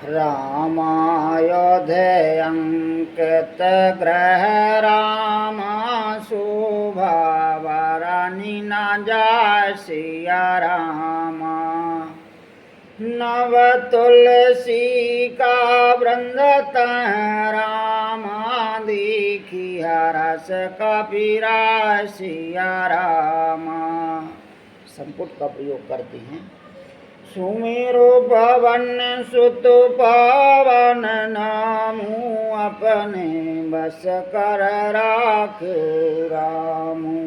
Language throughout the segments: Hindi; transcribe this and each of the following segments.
रामायोध्यङ्कितग्रह रामा शोभावरानि न जाय सिया रामा। नव तुलसी का वृंद तह रामा देखी हरस कबीरा सिया रामा। संपुट का प्रयोग करते हैं। सुमेरु पवन सुत पावन नामू अपने बस कर राख रामू।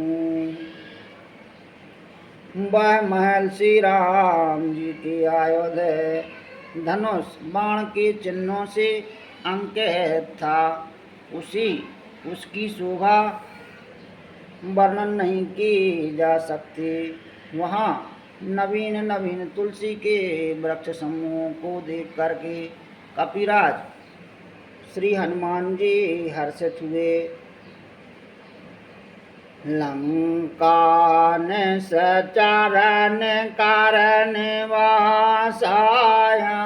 वह महल श्री राम जी की अयोध्या धनुष बाण के चिन्हों से अंकित था। उसकी शोभा वर्णन नहीं की जा सकती। वहाँ नवीन नवीन तुलसी के वृक्ष समूह को देख करके कपिराज श्री हनुमान जी हर्षित हुए। लंकान सचारण कारण वासाया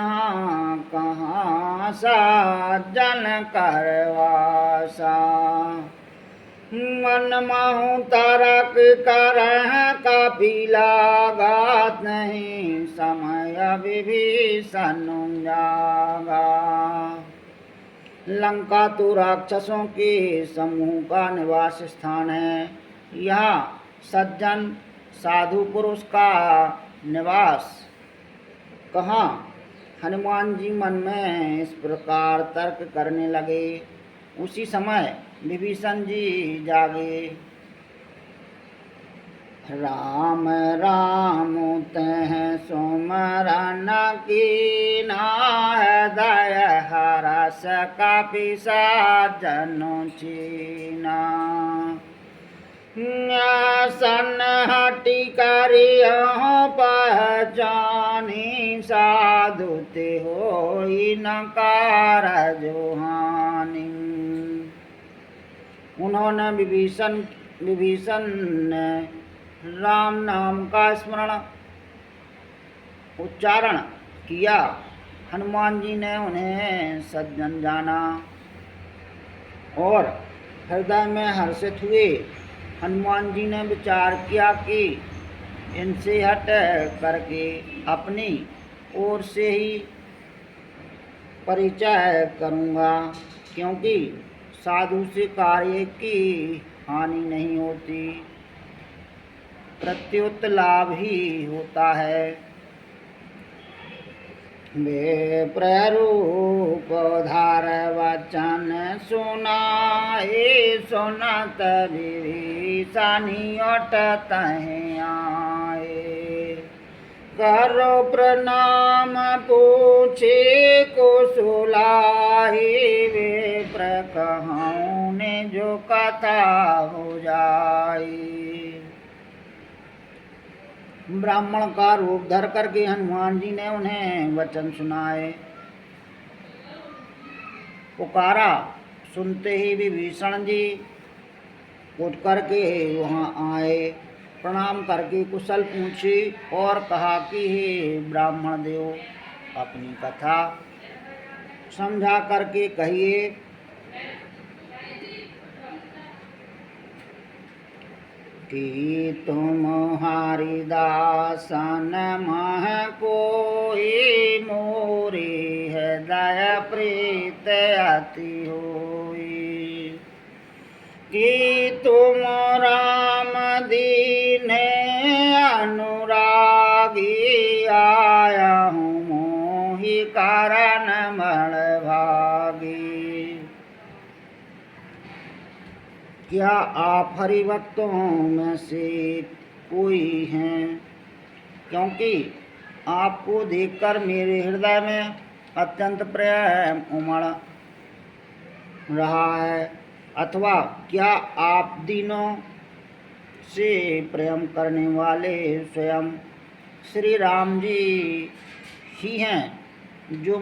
कहाँ सज्जन करवासा। मन महु तारक करह कपिला गात नहीं समय विभीषण जागा। लंका तो राक्षसों के समूह का निवास स्थान है। यहाँ सज्जन साधु पुरुष का निवास कहाँ। हनुमान जी मन में इस प्रकार तर्क करने लगे। उसी समय विभीषण जी जागे। राम राम तह सुमरन कीना हृदय हरस कपि सज्जन चीना। सन हटि करियहु पहचानी साधु ते होई न कारजो हानि। उन्होंने विभीषण ने राम नाम का स्मरण उच्चारण किया। हनुमान जी ने उन्हें सज्जन जाना और हृदय में हर्षित हुए। हनुमान जी ने विचार किया कि इनसे हट करके अपनी ओर से ही परिचय करूँगा, क्योंकि साधु से कार्य की हानि नहीं होती, प्रत्युत लाभ ही होता है। वे प्ररूप धार वचन सुनाए सुनत विभीषणी उठत आए। करो प्रणाम पूछे कुशलाहि वे प्रकहूँ ने जो कथा हो जाई। ब्राह्मण का रूप धर करके हनुमान जी ने उन्हें वचन सुनाए। पुकारा सुनते ही विभीषण जी उठ करके वहाँ आए। प्रणाम करके कुशल पूछी और कहा कि हे ब्राह्मण देव, अपनी कथा समझा करके कहिए। कि तुम्हारी दासन मह कोई मोरी हृदय प्रीत अति होई। कि तुम राम दीन अनुरागी आया हूँ मोहि कारण बड़भागी। क्या आप हरिभक्तों में से कोई हैं? क्योंकि आपको देखकर मेरे हृदय में अत्यंत प्रेम उमड़ रहा है। अथवा क्या आप दीनों से प्रेम करने वाले स्वयं श्री राम जी ही हैं, जो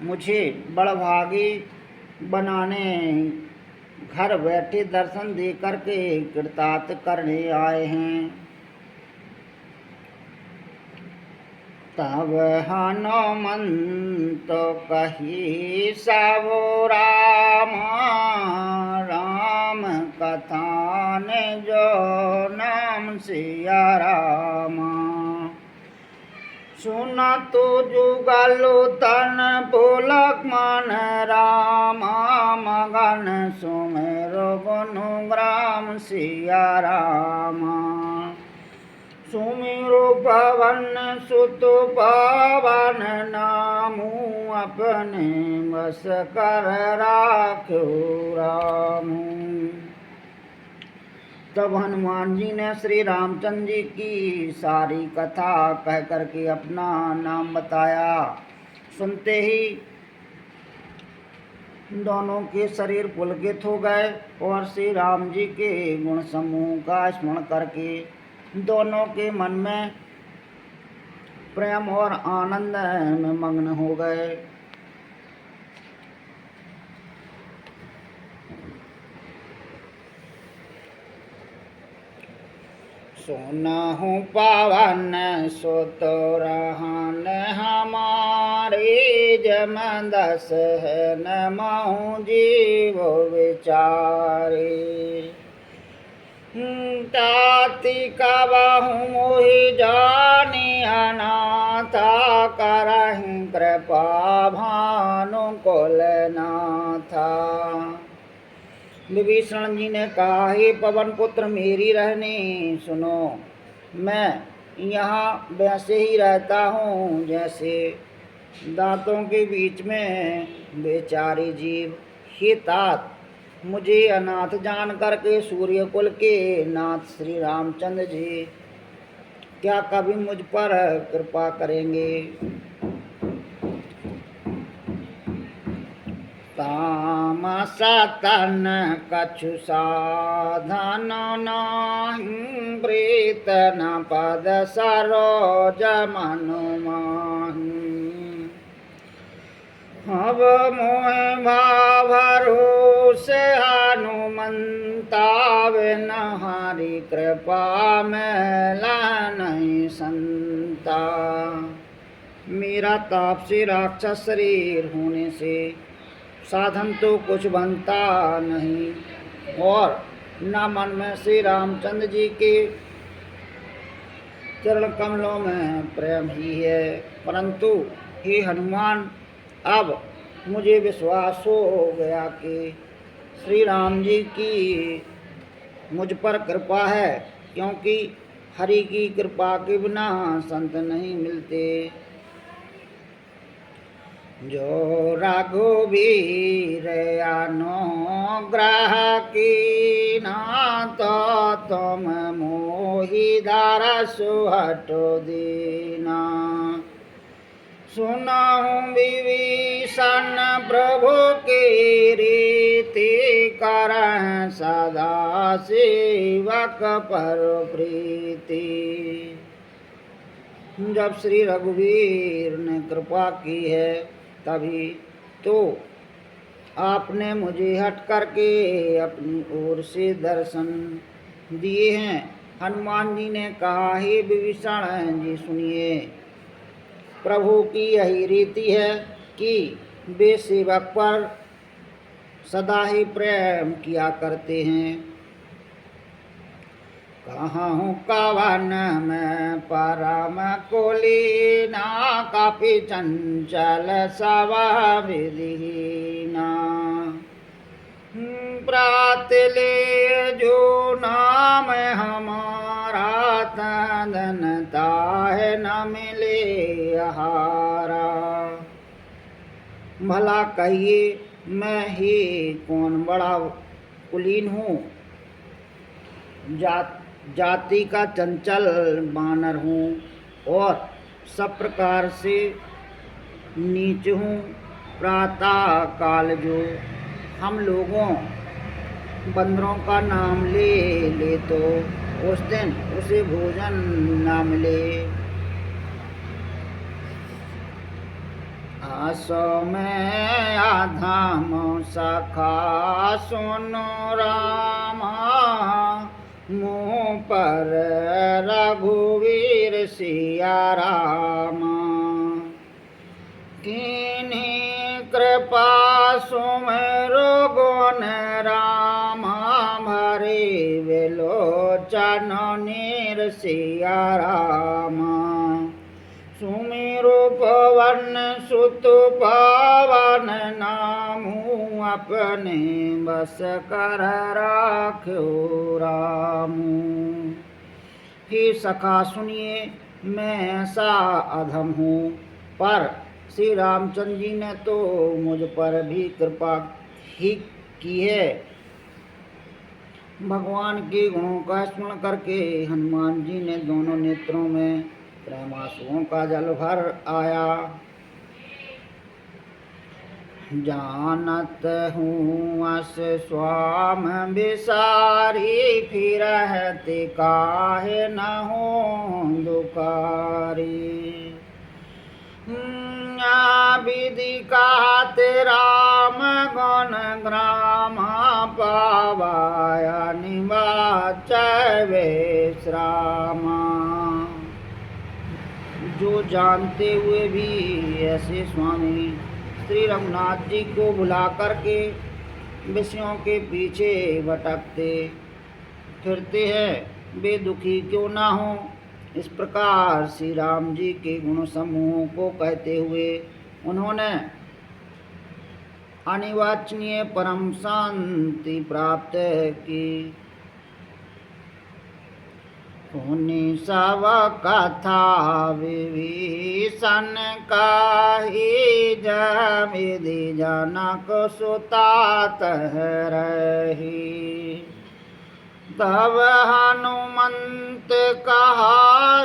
मुझे बड़भागी बनाने घर बैठे दर्शन दे करके कृतार्थ करने आए हैं। तब हनुमंत कही सब राम, राम कथा ने जो नाम सिया राम। सुनत जुगल तन पुलक मन रामा, मगन सुमेरो गुणग्राम सिया रामा। सुमिरो पवन सुत पावन नामू, अपने बस कर राख्यो रामू। तब हनुमान जी ने श्री रामचंद्र जी की सारी कथा कह करके अपना नाम बताया। सुनते ही दोनों के शरीर पुलकित हो गए और श्री राम जी के गुण समूह का स्मरण करके दोनों के मन में प्रेम और आनंद में मग्न हो गए। सुनहु पवन सुत रहन हमारे, जम दस है नमहु जीव विचारे। ताति कबहु मोहि जानि अनाथा, करहि कृपा भानु कुल नाथा। विभीषण जी ने कहा, हे पवन पुत्र मेरी रहनी सुनो, मैं यहाँ वैसे ही रहता हूँ जैसे दांतों के बीच में बेचारे जीव। हे तात, मुझे अनाथ जान करके सूर्य कुल के नाथ श्री रामचंद्र जी क्या कभी मुझ पर कृपा करेंगे? तामस तन कछु साधन नाहि, प्रीत न पद सरोज मनु माहि। अब मोह भरोस हनुमंता, बिन हरि कृपा मैला नहीं संता। मेरा ताप से राक्षस शरीर होने से साधन तो कुछ बनता नहीं, और न मन में श्री रामचंद्र जी के चरण कमलों में प्रेम ही है। परंतु हे हनुमान, अब मुझे विश्वास हो गया कि श्री राम जी की मुझ पर कृपा है, क्योंकि हरि की कृपा के बिना संत नहीं मिलते। जो रघुवीर अनुग्रह कीना, तो तुम मोहि दरसु हटो दीना। सुनहु विभीषण प्रभु की रीति, करहिं सदा सेवक पर प्रीति। जब श्री रघुवीर ने कृपा की है तभी तो आपने मुझे हट करके अपनी ओर से दर्शन दिए हैं। हनुमान जी ने कहा, हे विभीषण जी सुनिए, प्रभु की यही रीति है कि वे सेवक पर सदा ही प्रेम किया करते हैं। कहूँ कवन में परम कुलीना, काफी चंचल स्वभाव विधीना। प्रातले जो नाम हमारा, तदनता है न मिले आहारा। भला कहिए मैं ही कौन बड़ा कुलीन हूँ, जाति का चंचल बानर हूँ और सब प्रकार से नीच हूँ। प्रातः काल जो हम लोगों बंदरों का नाम ले तो उस दिन उसे भोजन ना मिले। आसो में आधाम सखा सुनो रामा, मुँह पर रघुवीर सिया रामा। लोचन नीर सिया राम। सुमिरो पवन सुत पावन नामू अपने बस कर राख्यो रामू। हे सखा सुनिए, मैं ऐसा अधम हूँ, पर श्री रामचंद्र जी ने तो मुझ पर भी कृपा ही की है। भगवान के गुणों का स्मरण करके हनुमान जी ने दोनों नेत्रों में प्रेमांसुओं का जल भर आया। जानत हूँ अस स्वाम बिसारी, फिरहति काहे न हो दुकारी। विधि कहत राम गुण ग्राम, पावाया निवाच विश्रामा। जो जानते हुए भी ऐसे स्वामी श्री रघुनाथ जी को भुला करके विषयों के पीछे भटकते फिरते हैं, वे दुखी क्यों ना हो। इस प्रकार श्री राम जी के गुण समूहों को कहते हुए उन्होंने अनिर्वचनीय परम शांति प्राप्त की। पुनि सब कथा विभीषण कही, विधि जनक सुता तह रही। तब हनुमंत कहा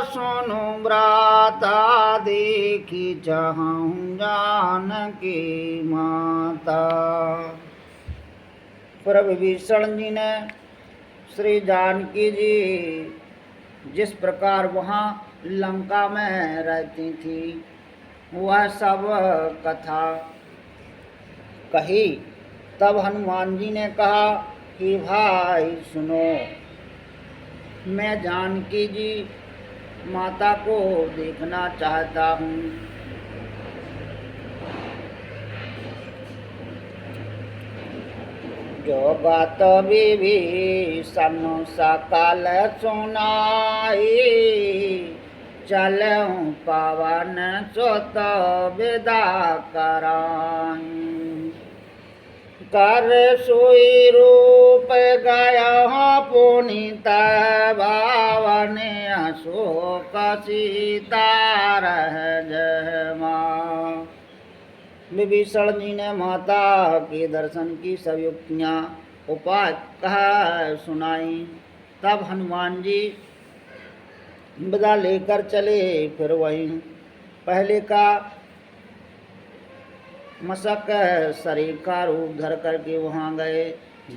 सुनु भ्राता, देखी चाहूं जानकी माता। पर विभीषण जी ने श्री जानकी जी जिस प्रकार वहाँ लंका में रहती थी वह सब कथा कही। तब हनुमान जी ने कहा कि भाई सुनो, मैं जानकी जी माता को देखना चाहता हूँ। जो बात विभीषण सकल सुनाई, चलऊँ पवन सुत विदा कराई। कर सोई रूप गया पुनीत, भावन अशोक सीता रह जमा। विभीषण जी ने माता के दर्शन की सब युक्तियाँ उपाय कह सुनाई। तब हनुमान जी विदा लेकर चले, फिर वहीं पहले का मशक शरीर का रूप धर करके वहाँ गए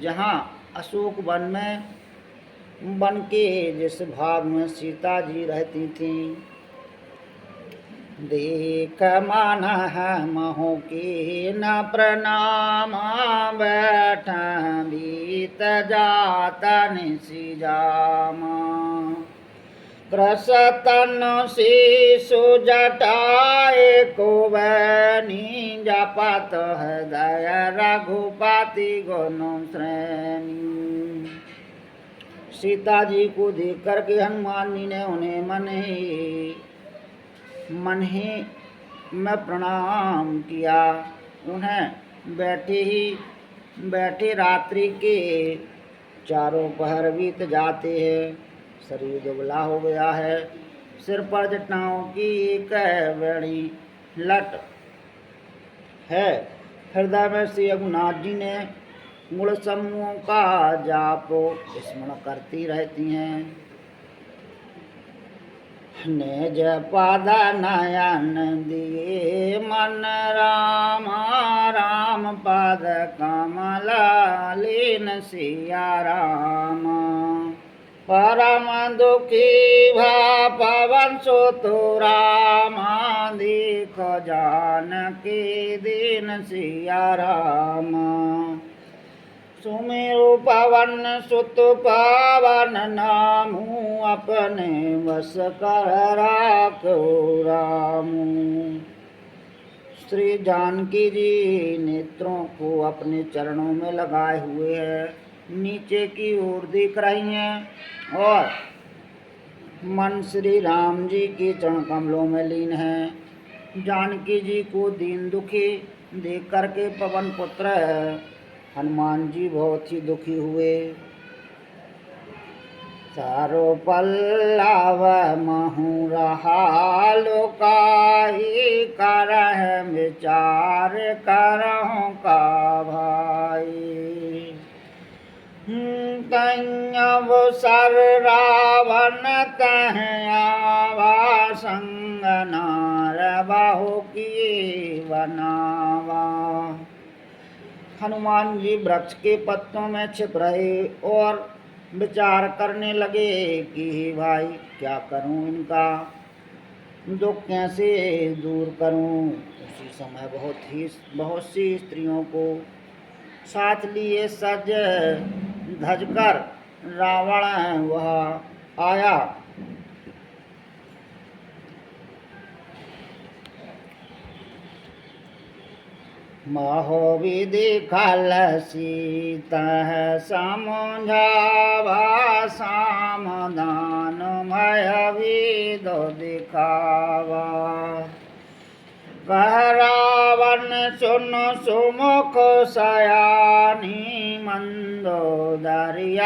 जहाँ अशोक वन में वन के जिस भाग में सीता जी रहती थीं। देख मान है महो की न प्रणाम, बैठ बीत जाता निसी जामा। क्रसतन शिशु जटाए को बैनी, जपत हृदय रघुपति गुण श्रेणी। सीता जी को देख करके हनुमान जी ने उन्हें मन ही में प्रणाम किया। उन्हें बैठे रात्रि के चारों पहर बीत जाते हैं। शरीर दुबला हो गया है, सिर पर जटाओं की एक बड़ी लट है। हृदय में श्री रघुनाथ जी ने गुण समूहों का जाप स्मरण करती रहती हैं। निज पद नयन दिए मन राम, राम पद कमल लीन सिया राम। परम दुखी भा पवन सुत राम, देखो जानकी दीन सिया राम। सुमिरु पवन सुत पावन नामू, अपने वश कर राखो रामू। श्री जानकी जी नेत्रों को अपने चरणों में लगाए हुए हैं। नीचे की ओर देख रही हैं और मन श्री राम जी के चरण कमलों में लीन है। जानकी जी को दीन दुखी देख करके पवन पुत्र हनुमान जी बहुत ही दुखी हुए। चारो पल्लव महु रहा लोकाई करह विचार करहु का भाई। तब सर रावण तह आवा संग नार बाहु की बनावा। हनुमान जी वृक्ष के पत्तों में छिप रहे और विचार करने लगे कि भाई क्या करूं, इनका दुख कैसे दूर करूं। उसी समय बहुत सी स्त्रियों को साथ लिए सज धज कर रावण वह आया। महो विदिखल सीता समझावा सामदान मय विदो दिखावा। कह रावण सुन सुमुख सयानी मंदोदरी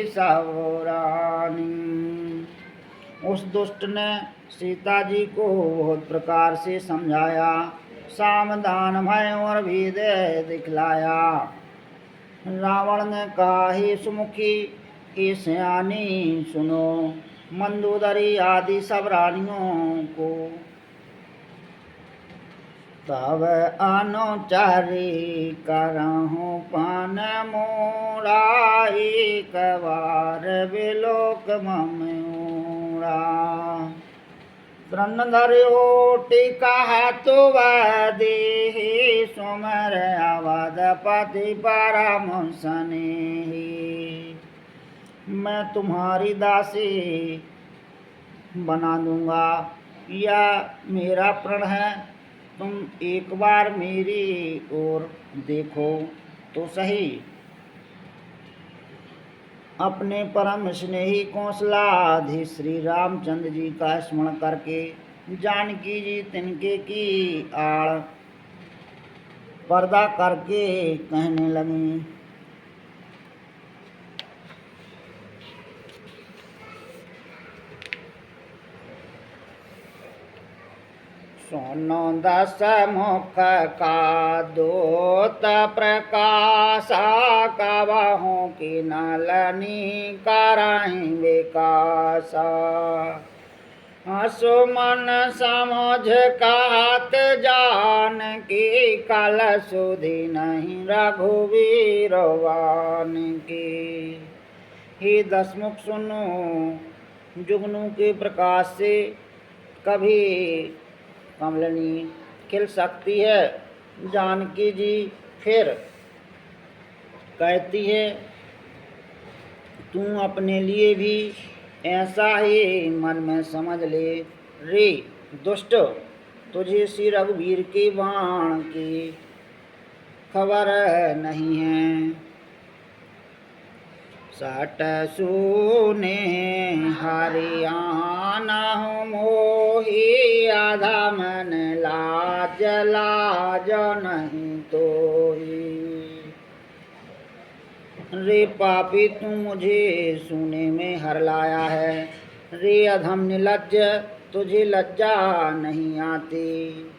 सवरानी। उस दुष्ट ने सीता जी को बहुत प्रकार से समझाया, सामदानमय और भेद दिखलाया। रावण ने कहा, हे सुमुखी हे सयानी सुनो, मंदोदरी आदि सब रानियों को। तब अनुचरी करहु पान मोरा, एक बार विलोक मम ओरा। तृणधर ओटि कहतु देहि, सुमर अवधपति परम स्नेही। मैं तुम्हारी दासी बना दूंगा, यह मेरा प्रण है। तुम एक बार मेरी ओर देखो तो सही। अपने परम स्नेही कौशलाधि श्री रामचंद्र जी का स्मरण करके जानकी जी तिनके की आड़ पर्दा करके कहने लगी, सुनो दस मुख का दोत प्रकाशा, कबहु की नलनी करहि विकासा। सुमन समझ कहत जान की, कल सुधि नहीं रघुवीर वान की। हे दसमुख सुनो, जुगनू के प्रकाश से कभी कमलनी खिल सकती है। जानकी जी फिर कहती है, तू अपने लिए भी ऐसा ही मन में समझ ले। रे दुष्ट, तुझे श्री रघुवीर के बाण की खबर नहीं है। सट सुने हरियाणा मोही, आधा मन लाज लाज नहीं तोही। रे पापी, तू मुझे सुने में हर लाया है। रे अधम निर्लज्ज, तुझे लज्जा नहीं आती।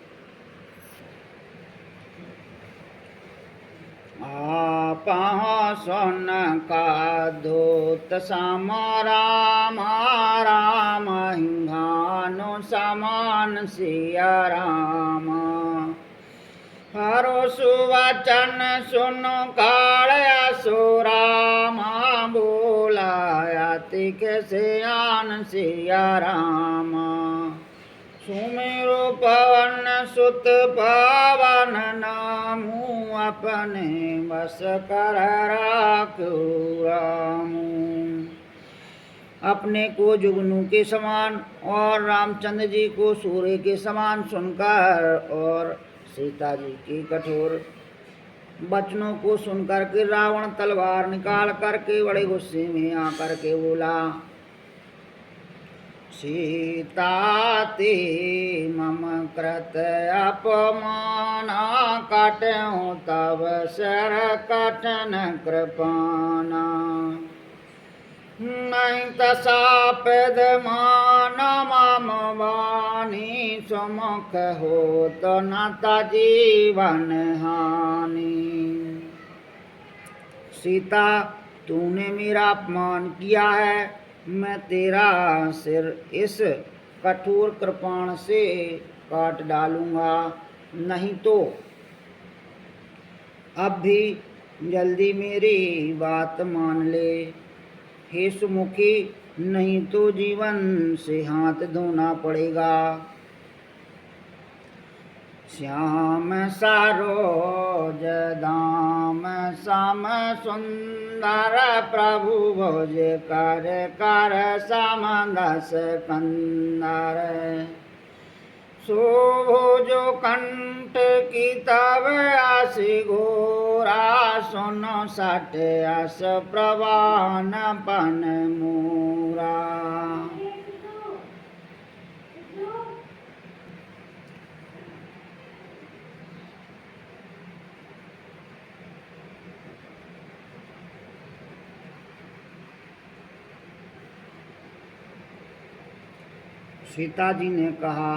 आपा सुन का दूत सम राम, राम हिंगानु समान सिया राम। हरो सुवचन सुनो काल असुराम, बोलायति के सियान सिया राम। सुमेरु पवन सुत पावन नामू, अपने बस कर राखू रामू। अपने को जुगनू के समान और रामचंद्र जी को सूर्य के समान सुनकर और सीता जी की कठोर वचनों को सुनकर के रावण तलवार निकाल करके बड़े गुस्से में आकर के बोला, सीता ते मम कृत अपमाना, काटूं तब सर कटन कृपाना। नहीं तसापद मान मम वाणी, सुमुख हो तो न जीवन हानि। सीता, तूने मेरा अपमान किया है, मैं तेरा सिर इस कठोर कृपाण से काट डालूंगा, नहीं तो अब भी जल्दी मेरी बात मान ले। हे सुमुखी, नहीं तो जीवन से हाथ धोना पड़ेगा। श्याम सरोज दाम सम सुंदर, प्रभु भोज कर कर सम दस कंदर। शोभो कंठ की तब आसि घोरा, सुनो सट अस प्रवान पन मूरा। सीता जी ने कहा,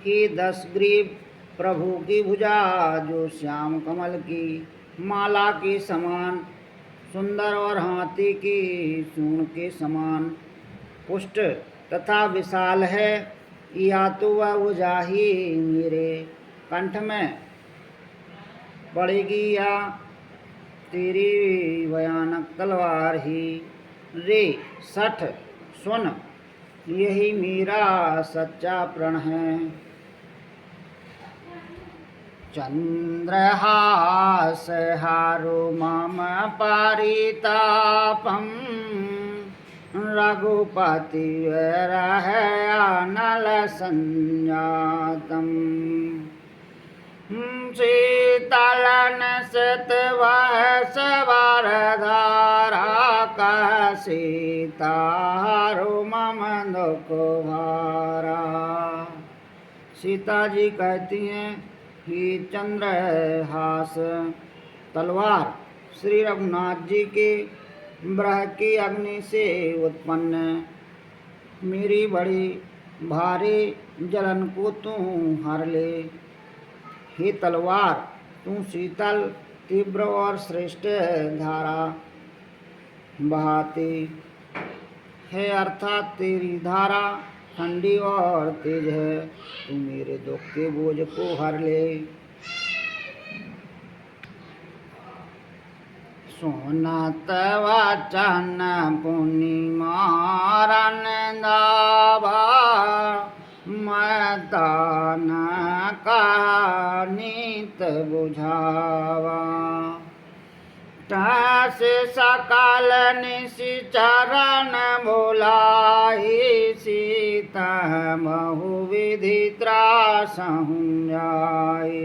हे दशग्रीव प्रभु की भुजा जो श्याम कमल की माला के समान सुंदर और हाथी की सूंड के समान पुष्ट तथा विशाल है, या तो वह भुजा ही मेरे कंठ में पड़ेगी या तेरी भयानक तलवार ही। रे सठ सुन, यही मेरा सच्चा प्रण है। चंद्रहास हारो मम परितापम, रघुपति विरह अनल संजातम। शीतलन सत वह सवार धारा, कह सीता हारो मम दुख भारा। सीता जी कहती हैं, कि चंद्रहास तलवार श्री रघुनाथ जी के ब्रह की अग्नि से उत्पन्न मेरी बड़ी भारी जलन को तू हर ले। हे तलवार, तू शीतल तीव्र और श्रेष्ठ धारा बहाती है, अर्थात तेरी धारा ठंडी और तेज है, तू मेरे दुख के बोझ को हर ले। सुनत वचन पुनि मारन दावा, मैं तान का नीत बुझावा। तस सकल निश्चरण बुलाई, सीता बहुविधि त्रासहु जाई।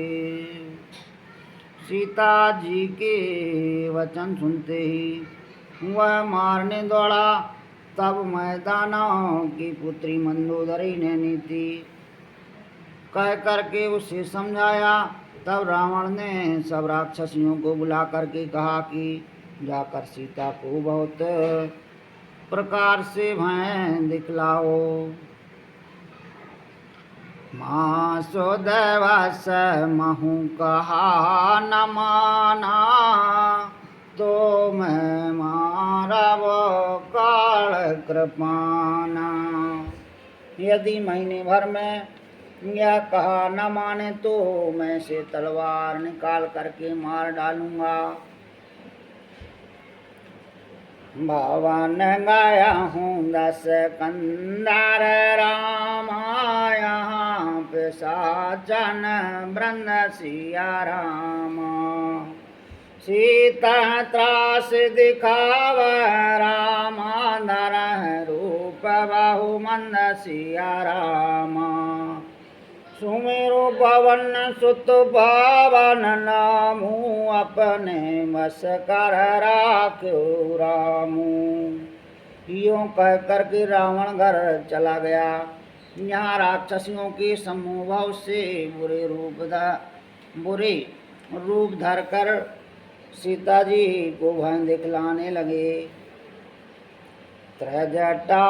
सीता जी के वचन सुनते ही वह मारने दौड़ा। तब मैदानों की पुत्री मंदोदरी ने नीति कह करके उसे समझाया। तब रावण ने सब राक्षसियों को बुला करके कहा कि जाकर सीता को बहुत प्रकार से भय दिखलाओ। माँ सुदेवस महु कहा न माना, तो मैं मारव काल कृपाना। यदि महीने भर में यह कहा न माने तो मैं से तलवार निकाल करके मार डालूंगा। भवन गया हूँ 10 कंदर रामाया, साजन वृंद सिया रामा। सीता त्रास दिखाव रामा, धर रूप बहु मंद सिया रामा। सुमेरु पवन सुत पावन नामू अपने बस कर राख्यो रामू। यूं कह कर के रावण घर चला गया। यहाँ राक्षसियों के समूह भाव से बुरे रूप धर कर सीता जी को भय दिखलाने लगे। त्रजटा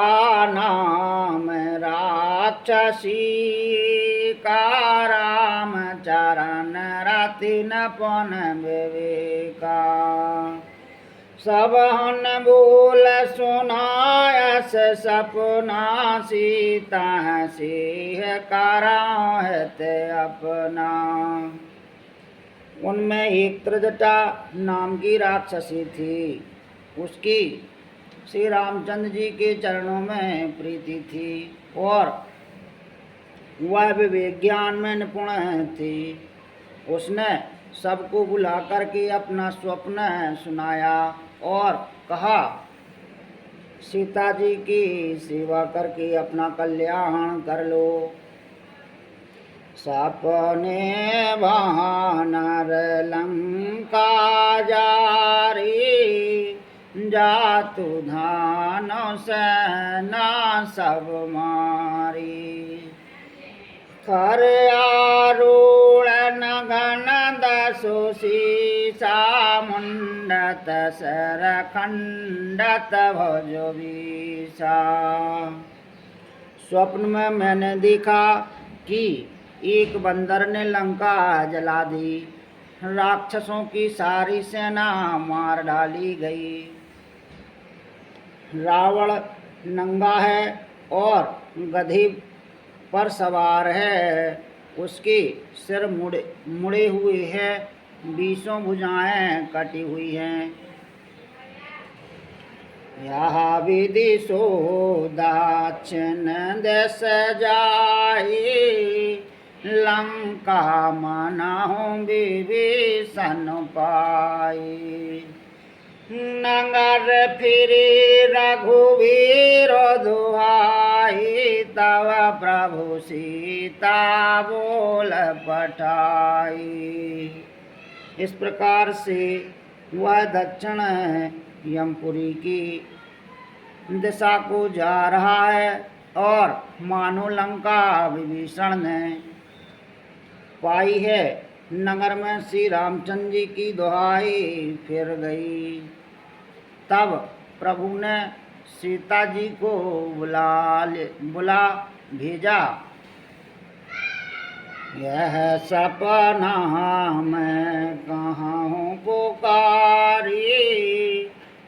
नाम राक्षसी का राम चरण राति न पन विवेका। सब हन बोल सुनायस सपना सीता सिंह कराहत अपना। उनमें एक त्रिजटा नाम की राक्षसी थी। उसकी श्री रामचंद्र जी के चरणों में प्रीति थी और वह विवेक ज्ञान में निपुण थी। उसने सबको बुला करके अपना स्वप्न सुनाया और कहा, सीता जी की सेवा करके अपना कल्याण कर लो। सपने वानर लंका जारी जातु धान सेना सब मारी। खर आरूढ़ नगन दसो सीसा मुंडत सर खंडत भुज बीसा। स्वप्न में मैंने देखा कि एक बंदर ने लंका जला दी। राक्षसों की सारी सेना मार डाली गई। रावण नंगा है और गधे पर सवार है। उसके सिर मुड़े हुए हैं, 20 भुजाएं कटी हुई हैं। यह विदिशो दाक्षिण देश जाई लंका मनाहु विभीषण पाई। नगर फिरी रघुवीर दुहाई तव प्रभु सीता बोल पठाई। इस प्रकार से वह दक्षिण यमपुरी की दिशा को जा रहा है और मानो लंका विभीषण ने पाई है। नगर में श्री रामचंद्र जी की दुहाई फिर गई। तब प्रभु ने सीता जी को बुला भेजा। यह सपना मैं कहाँ पुकारी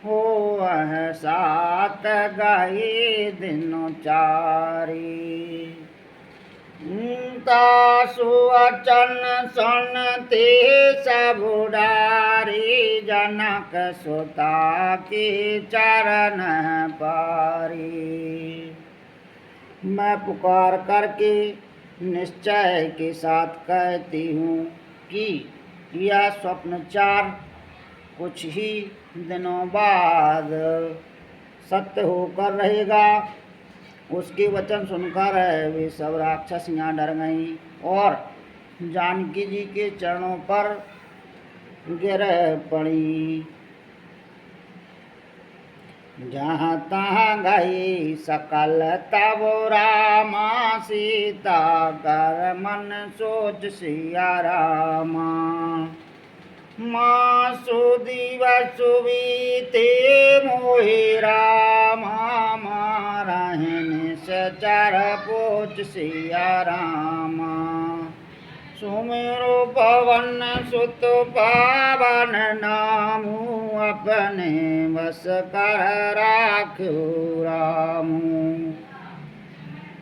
हो सात गए दिन चारी। सुवचन सुनते सब डारी जनक सुता के चरण पारी। मैं पुकार करके निश्चय के साथ कहती हूँ कि यह स्वप्न चार कुछ ही दिनों बाद सत्य होकर रहेगा। उसके वचन सुनकर वे सब राक्षसियाँ डर गईं और जानकी जी के चरणों पर गिर पड़ी। जहाँ तहाँ गई सकल तब रामा सीता कर मन सोच सिया रामा। माँ सुदीव सुबीते मोहि रामा मारहन सचर पोच सिया रामा। सुमेरु पवन सुत पावन नामू अपने बस कर राख्यो रामू।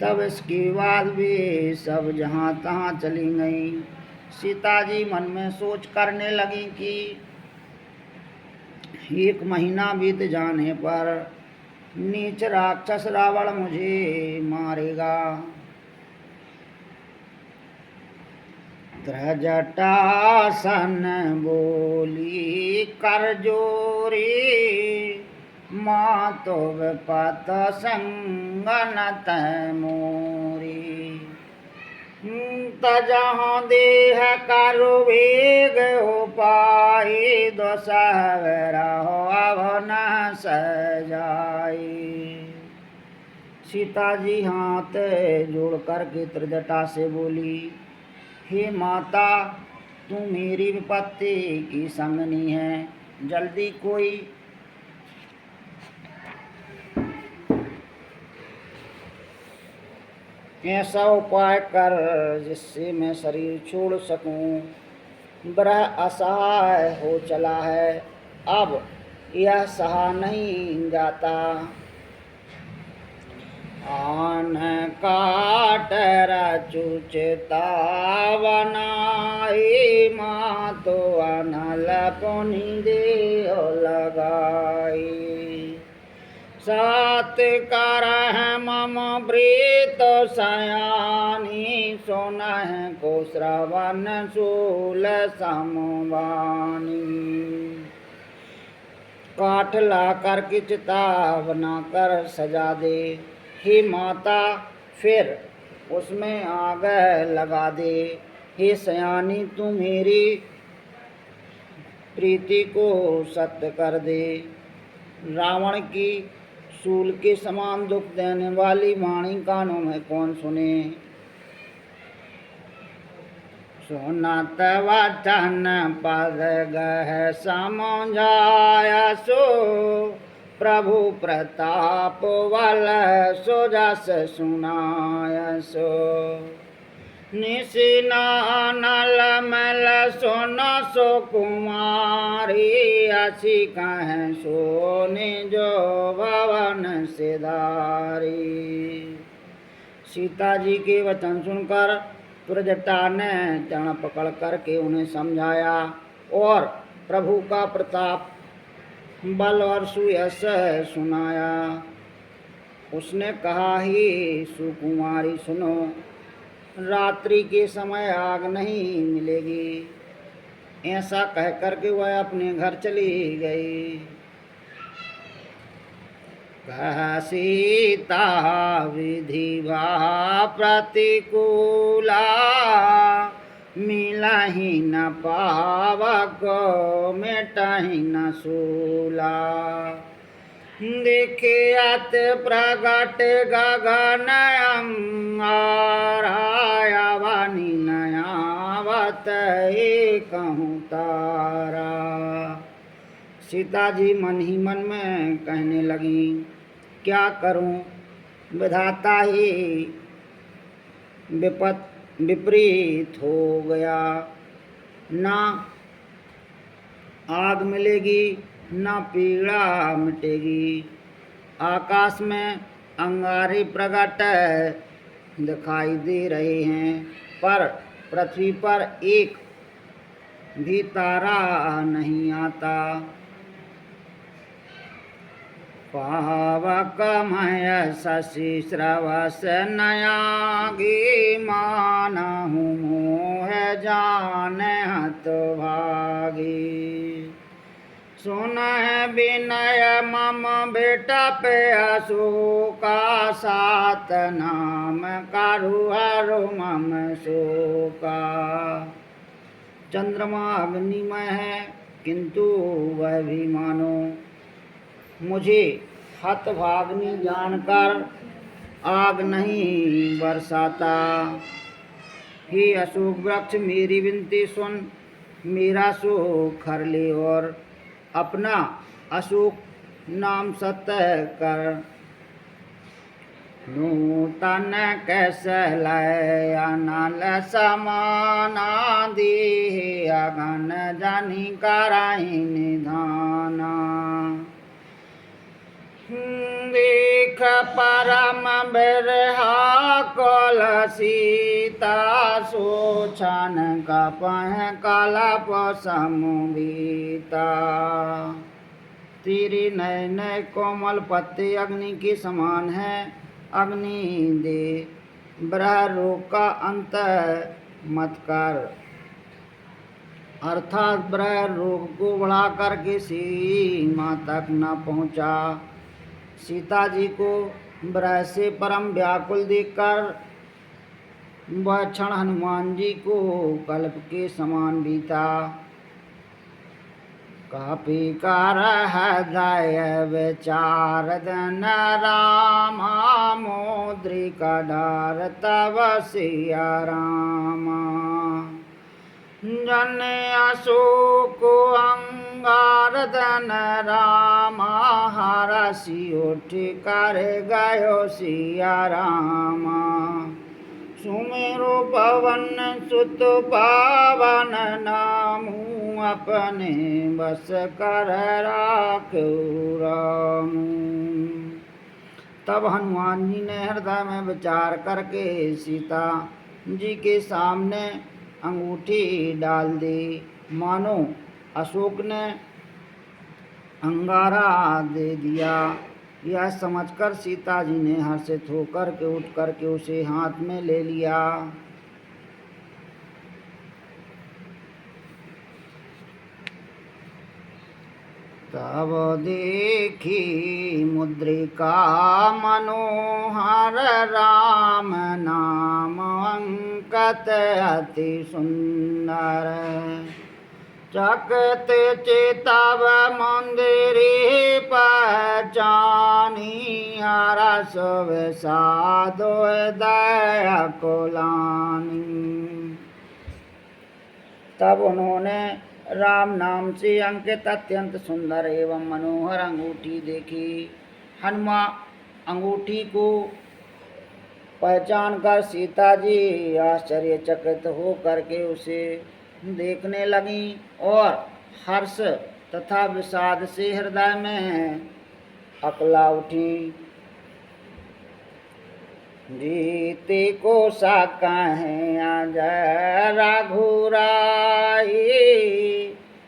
तब इसके बाद वे सब जहाँ तहाँ चली गईं। सीता जी मन में सोच करने लगी कि 1 महीना बीत जाने पर नीच राक्षस रावण मुझे मारेगा। त्रजटासन बोली कर जोरी माँ तो विपत संगन तै मोरी। तजहाँ देह करो वेग हो पाए, दोसहरा हो अब न सजाए। सीता जी हाथ जोड़ कर के त्रिजटा से बोली, हे माता, तू मेरी विपत्ति की संगनी है, जल्दी कोई ऐसा उपाय कर जिससे मैं शरीर छोड़ सकूं। वह असहाय हो चला है, अब यह सहा नहीं जाता। आन काटर चुचता बनाई, माँ तो अनल पुनि देह लगाई। सात करह मम प्रीत सयानी, सुनह को श्रवण शूल समवानी। काठ ला कर के चिता बना कर सजा दे, हे माता फिर उसमें आग लगा दे। हे सयानी, तू मेरी प्रीति को सत्य कर दे। रावण की शूल के समान दुख देने वाली वाणी कानों में कौन सुने। सुनत वचन पद गह समझाया, सो प्रभु प्रताप बल सो जस सुनाया। सो निशिना नल मल सोन सो कुमारी, असी कह सोने जो भवन सिधारी। सीता जी के वचन सुनकर त्रिजटा ने चरण पकड़ करके उन्हें समझाया और प्रभु का प्रताप, बल और सुयश सुनाया। उसने कहा, ही सुकुमारी सुनो, रात्रि के समय आग नहीं मिलेगी। ऐसा कह करके वह अपने घर चली गई। कह सीता विधिवा प्रतिकूला, मिलहि न पावक मिटहि न शूला। देखियत प्रगट गगन अंगारा, वानी नयावत कहूँ तारा। सीता जी मन ही मन में कहने लगी, क्या करूं, विधाता ही विपरीत हो गया। ना आग मिलेगी, ना पीड़ा मिटेगी। आकाश में अंगारे प्रगट दिखाई दे रहे हैं, पर पृथ्वी पर एक भी तारा नहीं आता। पावकमय शशि श्रवस नयागी, मानहु मोह जान हत भागी। सुनह विनय मम बेटप अशोका, सात नाम करु हरु मम शोका। चंद्रमा अग्निमय है, किंतु वह भी मानो मुझे हतभाग्नि जानकर आग नहीं बरसाता। हे अशोक वृक्ष, मेरी विनती सुन, मेरा शोक हर ले और अपना अशोक नाम सत्य कर। नूतन कैसलय अनल समाना, देह अगन जनि करहि निधाना। देख परम बिरहा कल सीता, सोचन कपह कलप समबीता। तेरे नए नए कोमल पत्ते अग्नि के समान है, अग्नि दे ब्रह रोग का अंत मत कर। अर्थात ब्रह रोग को बढ़ा करके सीमा तक न पहुँचा। सीता जी को ब्रह से परम व्याकुल देखकर वह क्षण हनुमान जी को कल्प के समान बीता। कापी कर हृदय विचार धन रामा, मुद्रिका डार तब सिया रामा। जन अशोक अंगार धन रामा, हरसि उठ कर गयो सिया रामा। सुमेरु पवन सुत पावन नामू, अपने बस कर राखो रामू। तब हनुमान जी ने हृदय में विचार करके सीता जी के सामने अंगूठी डाल दी, मानो अशोक ने अंगारा दे दिया। यह समझकर सीता जी ने हर्षित होकर के उठ करके उसे हाथ में ले लिया। तब देखी मुद्रिका मनोहर, राम नाम अंकित अति सुंदर। चकित चितव मंदिरी पहचानी, हरस विषाद दया कुलानी। तब उन्होंने राम नाम से अंकित अत्यंत सुंदर एवं मनोहर अंगूठी देखी। हनुमान अंगूठी को पहचान कर सीता जी आश्चर्यचकित हो करके उसे देखने लगी और हर्ष तथा विषाद से हृदय में अकला उठी। जीते को साका है आज रघुराई,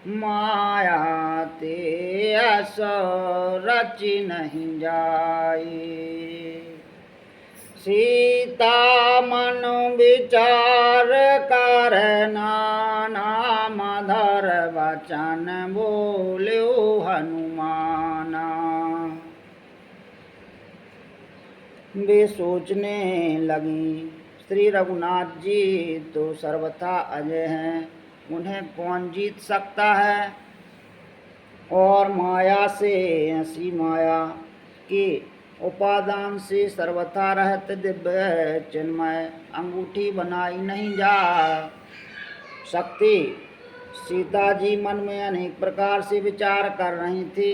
माया ते असो रचि नहीं जाई। सीता मन विचार कर नाना, मधुर वचन बोल्यो हनुमाना। वे सोचने लगी, श्री रघुनाथ जी तो सर्वथा अजय हैं, उन्हें कौन जीत सकता है। और माया से ऐसी माया के उपादान से सर्वथा रहत दिव्य चिन्मय अंगूठी बनाई नहीं जा सकती। सीता जी मन में अनेक प्रकार से विचार कर रही थी।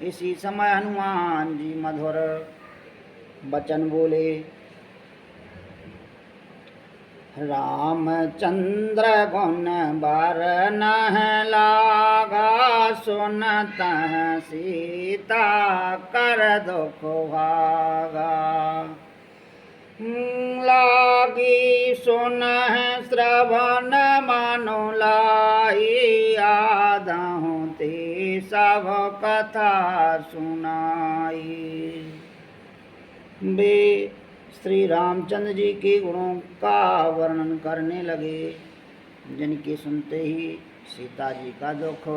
इसी समय हनुमान जी मधुर वचन बोले। रामचंद्र गुण बरनह लागा, सुनत सीता कर दुख भागा। लागी सुनह श्रवण मनु लाई, आदहु ते सब कथा सुनाई। वे श्री रामचंद्र जी के गुणों का वर्णन करने लगे, जिनके सुनते ही सीता जी का दुख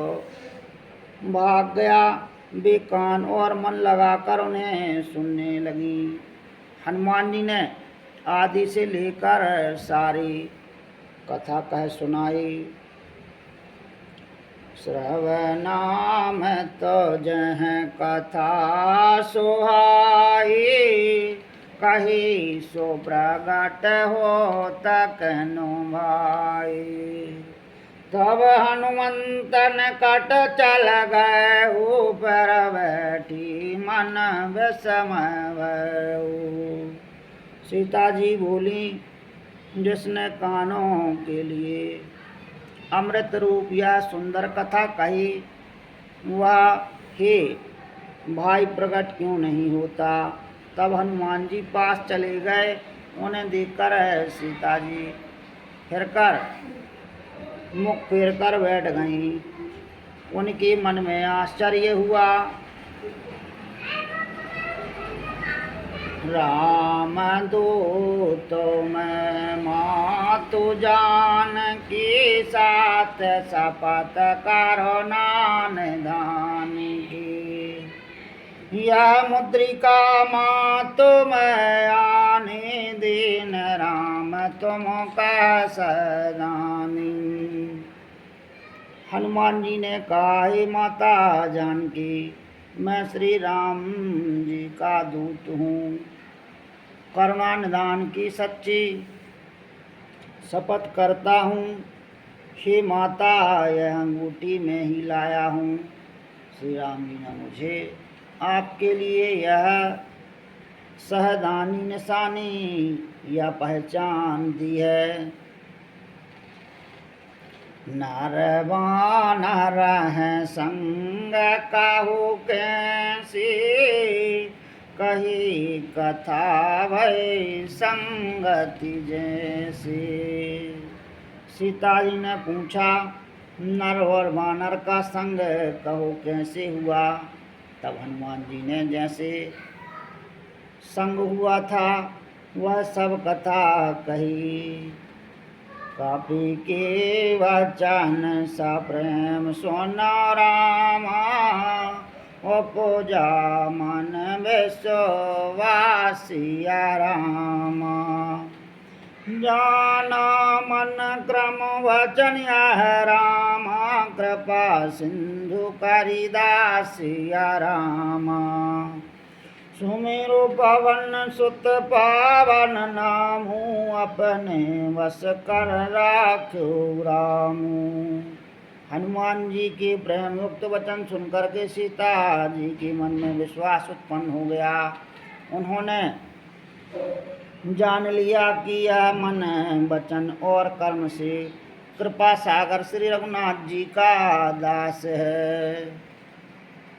भाग गया। वे कान और मन लगाकर उन्हें सुनने लगी। हनुमान जी ने आदि से लेकर सारी कथा कह सुनाई। श्रवनाम तो जह कथा सुहाई, कही सो प्रगट हो तकनु भाई। तब हनुमंतन कट चल गए, ऊपर बैठी मन विस्मय भयउ। सीता जी बोली, जिसने कानों के लिए अमृत रूप या सुंदर कथा कही, वह हे भाई प्रकट क्यों नहीं होता। तब हनुमान जी पास चले गए। उन्हें देखकर सीता जी फिरकर मुख फेर कर बैठ गईं। उनके मन में आश्चर्य हुआ। राम दूत मैं मातु जान की, साथ शपथ करो नान दान की। यह मुद्रिका मातु मैं आने दीन, राम तो तुम कसदानी। हनुमान जी ने कहा, हे माता जानकी, मैं श्री राम जी का दूत हूँ। करुणा निधान की सच्ची शपथ करता हूँ। हे माता, यह अंगूठी में ही लाया हूँ। श्री राम जी ने मुझे आपके लिए यह सहदानी निशानी या पहचान दी है। नर बानर हैं संग कहु कैसी, कही कथा भई संगति जैसी। सीता जी ने पूछा, नर और बानर का संग कहो कैसे हुआ। तब हनुमान जी ने जैसे संग हुआ था वह सब कथा कही। कपि के वचन सा प्रेम सोना रामा, उपजा मन विश्वासिया रामा। जाना मन क्रम वचन यह रामा, कृपा सिंधु करिदासिया रामा। सुमेरु पवन सुत पावन नामू, अपने वश कर राखो रामू। हनुमान जी के प्रेम युक्त वचन सुनकर के सीता जी के मन में विश्वास उत्पन्न हो गया। उन्होंने जान लिया कि यह मन, वचन और कर्म से कृपा सागर श्री रघुनाथ जी का दास है।